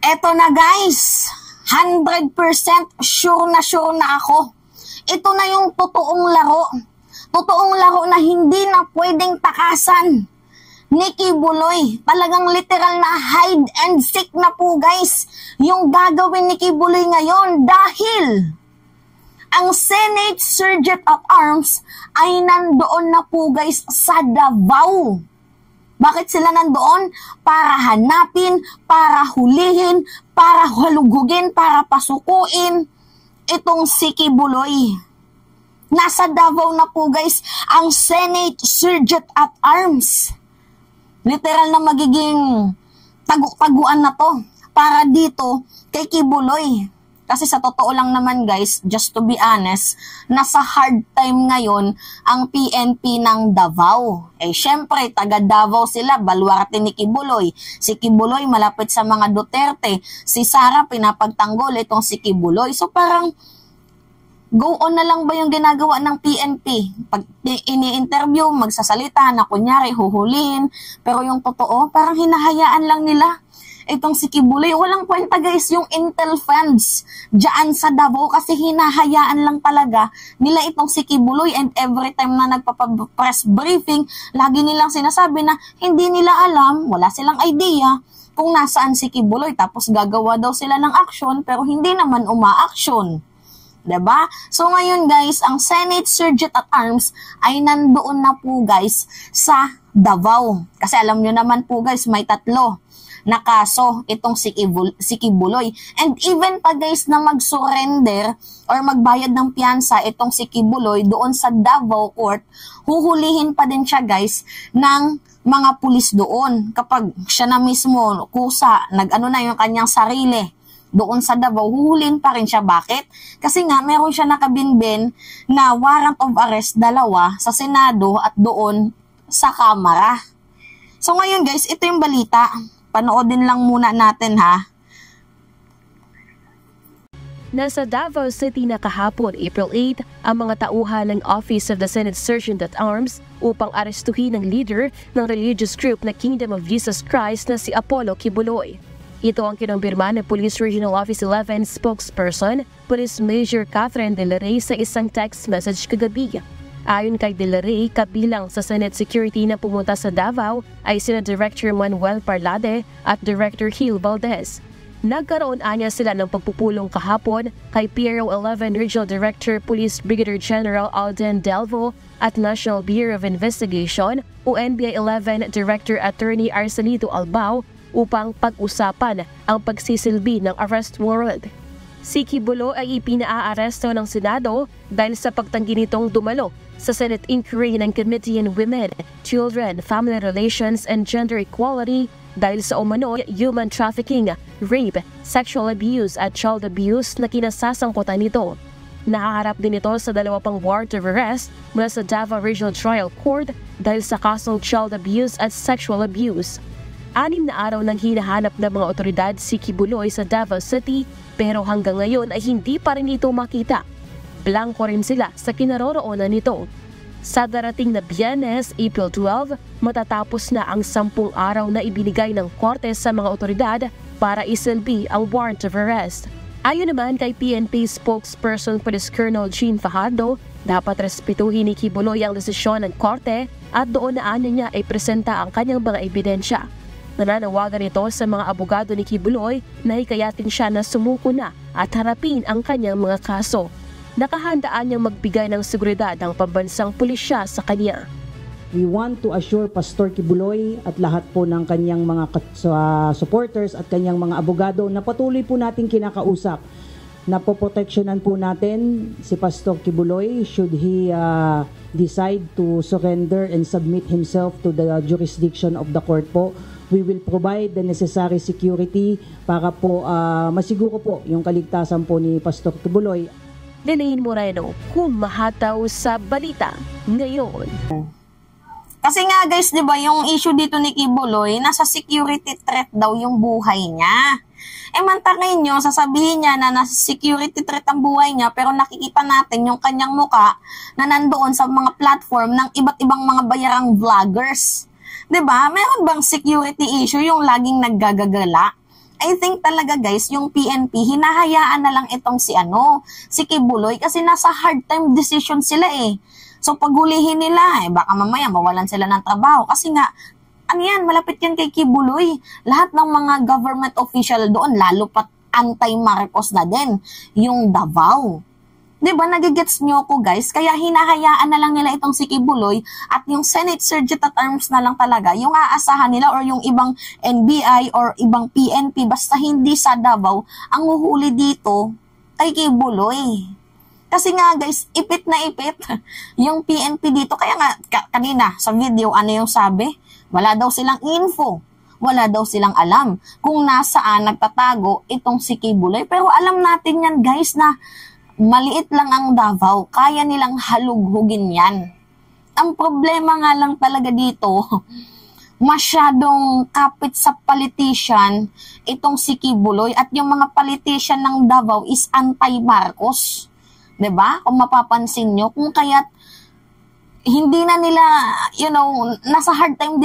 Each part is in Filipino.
Eto na guys, 100% sure na ako. Ito na yung totoong laro. Totoong laro na hindi na pwedeng takasan. Nikki Buloy, talagang literal na hide and seek na po guys yung gagawin ni Nikki Buloy ngayon dahil ang Senate Sergeant at Arms ay nandoon na po guys sa Davao. Bakit sila nandoon? Para hanapin, para hulihin, para halugugin, para pasukuin itong si Nikki Buloy. Nasa Davao na po guys ang Senate Sergeant at Arms. Literal na magiging taguk-taguan na to para dito kay Nikki Buloy. Kasi sa totoo lang naman guys, just to be honest, nasa hard time ngayon ang PNP ng Davao. Eh syempre, taga Davao sila, baluarte ni Nikki Buloy. Si Nikki Buloy malapit sa mga Duterte. Si Sara pinapagtanggol itong si Nikki Buloy. So parang go on na lang ba yung ginagawa ng PNP? Pag ini-interview, magsasalita na kunyari huhulihin. Pero yung totoo, parang hinahayaan lang nila itong si Nikki Buloy. Walang kwenta guys yung intel funds dyan sa Davao kasi hinahayaan lang talaga nila itong si Nikki Buloy, and every time na nagpapapress briefing, lagi nilang sinasabi na hindi nila alam, wala silang idea kung nasaan si Nikki Buloy. Tapos gagawa daw sila ng action pero hindi naman uma-action. Diba? So ngayon guys, ang Senate Sergeant at Arms ay nandoon na po guys sa Davao. Kasi alam nyo naman po guys, may 3 na kaso itong si Nikki Buloy. And even pa guys na mag-surrender or magbayad ng piyansa itong si Nikki Buloy doon sa Davao Court, huhulihin pa din siya guys ng mga pulis doon. Kapag siya na mismo kusa, nag-ano na yung kanyang sarili doon sa Davao, huhulihin pa rin siya. Bakit? Kasi nga, meron siya nakabinbin na warrant of arrest 2 sa Senado at doon sa Kamara. So ngayon guys, ito yung balita. Panoodin lang muna natin ha. Nasa Davao City na kahapon, April 8, ang mga tauhan ng Office of the Senate Sergeant at Arms upang arestuhin ang leader ng religious group na Kingdom of Jesus Christ na si Apollo Kibuloy. Ito ang kinumpirma ng Police Regional Office 11 spokesperson, Police Major Catherine De La Rey sa isang text message kagabi. Ayon kay De La Rey, kabilang sa Senate Security na pumunta sa Davao ay sina Director Manuel Parlade at Director Gil Valdez. Nagkaroon anya sila ng pagpupulong kahapon kay PRO 11 Regional Director Police Brigadier General Alden Delvo at National Bureau of Investigation o NBI 11 Director Attorney Arcelito Albao upang pag-usapan ang pagsisilbi ng arrest warrant. Si Kibuloy ay ipinaaresto ng Senado dahil sa pagtanggi nitong dumalo sa Senate Inquiry ng Committee on Women, Children, Family Relations and Gender Equality dahil sa umano human trafficking, rape, sexual abuse at child abuse na kinasasangkutan nito. Nakaharap din ito sa 2 pang warrant of arrest mula sa Davao Regional Trial Court dahil sa kasong child abuse at sexual abuse. 6 na araw nang hinahanap ng mga otoridad si Kibuloy sa Davao City pero hanggang ngayon ay hindi pa rin ito makita. Blanko rin sila sa kinaroroonan nito. Sa darating na Biyernes, April 12, matatapos na ang 10 araw na ibinigay ng korte sa mga otoridad para isilbi ang warrant of arrest. Ayon naman kay PNP spokesperson Police Colonel Jean Fajardo, dapat respetuhin ni Kibuloy ang desisyon ng korte at doon na niya ay presenta ang kanyang mga ebidensya. Nananawagan ito sa mga abogado ni Kibuloy na hikayatin siya na sumuko na at harapin ang kanyang mga kaso. Nakahandaan niyang magbigay ng seguridad ang pambansang pulisya sa kanya. We want to assure Pastor Kibuloy at lahat po ng kanyang mga supporters at kanyang mga abogado na patuloy po natin kinakausap. Napoproteksyonan po natin si Pastor Kibuloy should he decide to surrender and submit himself to the jurisdiction of the court po. We will provide the necessary security para po masiguro po yung kaligtasan po ni Pastor Kibuloy. Lilin Moreno, humahataw sa balita ngayon. Kasi nga guys, 'di ba, yung issue dito ni Kibuloy, nasa security threat daw yung buhay niya. Mantakin nyo, sasabihin niya na nasa security threat ang buhay niya, pero nakikita natin yung kanyang muka na nandoon sa mga platform ng iba't ibang mga bayarang vloggers. 'Di ba? Meron bang security issue yung laging naggagagala I think talaga guys, yung PNP, hinahayaan na lang itong si Kibuloy kasi nasa hard time decision sila eh. So paghulihin nila, baka mamaya mawalan sila ng trabaho kasi nga, malapit yan kay Kibuloy. Lahat ng mga government official doon, lalo pat anti-Marcos na din, yung Davao. Diba, nagigets nyo ko guys? Kaya hinahayaan na lang nila itong si Kibuloy at yung Senate Sergeant at Arms na lang talaga yung aasahan nila or yung ibang NBI or ibang PNP basta hindi sa Davao ang huhuli dito kay Kibuloy. Kasi nga guys, ipit na ipit yung PNP dito. Kaya nga kanina sa video yung sabi? Wala daw silang info. Wala daw silang alam kung nasaan nagtatago itong si Kibuloy. Pero alam natin yan guys na maliit lang ang Davao, kaya nilang halughugin yan. Ang problema nga lang talaga dito, masyadong kapit sa politician itong si Kibuloy at yung mga politician ng Davao is anti-Marcos. 'Di ba? Kung mapapansin nyo, kung kaya't hindi na nila, nasa hard time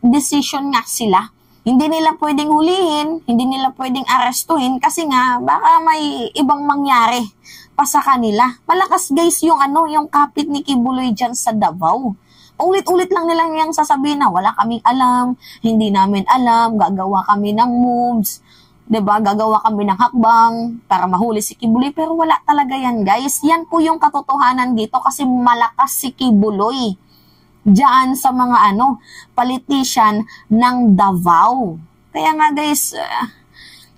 decision nga sila. Hindi nila pwedeng hulihin, hindi nila pwedeng arestuhin kasi nga baka may ibang mangyari pa sa kanila. Malakas guys yung kapit ni Kibuloy dyan sa Davao. Ulit-ulit lang nilang yung sasabihin na wala kaming alam, hindi namin alam, gagawa kami ng moves, 'di ba? Gagawa kami ng hakbang para mahuli si Kibuloy, pero wala talaga yan guys. Yan po yung katotohanan dito kasi malakas si Kibuloy diyan sa mga politician ng Davao. Kaya nga guys,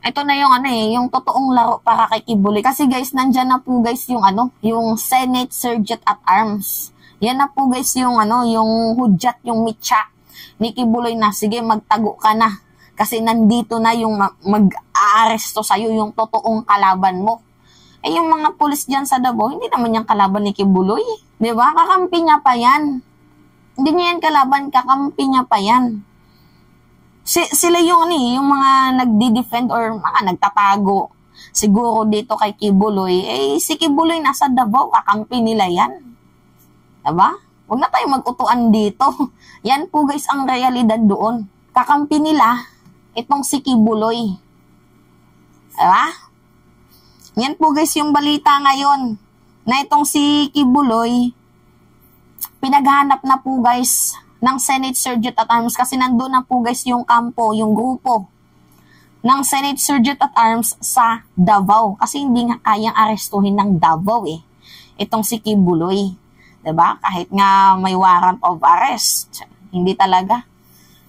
ito na yung yung totoong laro para kay Kibuloy. Kasi guys, nandyan na po guys yung yung Senate Sergeant at Arms. Yan na po guys yung yung hudyat, yung mitya ni Kibuloy na sige magtago ka na. Kasi nandito na yung mag-aaresto sa'yo yung totoong kalaban mo. Eh yung mga pulis dyan sa Davao, hindi naman yung kalaban ni Kibuloy. Diba? Kakampi niya pa yan. Hindi niya yan kalaban, kakampi niya pa yan. Sila yung mga nagdi-defend or mga nagtatago siguro dito kay Kibuloy. Si Kibuloy nasa Davao, kakampi nila yan. Diba? Huwag na tayo mag-utuan dito. Yan po guys ang realidad doon. Kakampi nila itong si Kibuloy. Diba? Yan po guys yung balita ngayon na itong si Kibuloy pinaghanap na po guys ng Senate Sergeant at Arms kasi nandun na po guys yung kampo, yung grupo ng Senate Sergeant at Arms sa Davao. Kasi hindi nga kayang arestuhin ng Davao itong si Kibuloy. 'Di ba? Kahit nga may warrant of arrest. Hindi talaga.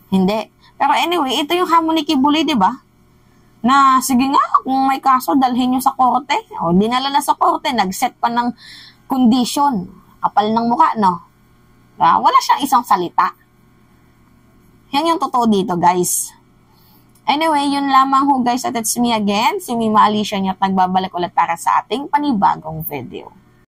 Hindi. Pero anyway, ito yung hamon ni Kibuloy, 'di ba? Na sige nga, kung may kaso, dalhin nyo sa korte. O, dinala na sa korte, nag-set pa ng condition. Kapal ng mukha, no? Wala siyang isang salita. Yan yung totoo dito, guys. Anyway, yun lamang ho, guys. At it's me again, si Mima Alicia niya at nagbabalik ulit para sa ating panibagong video.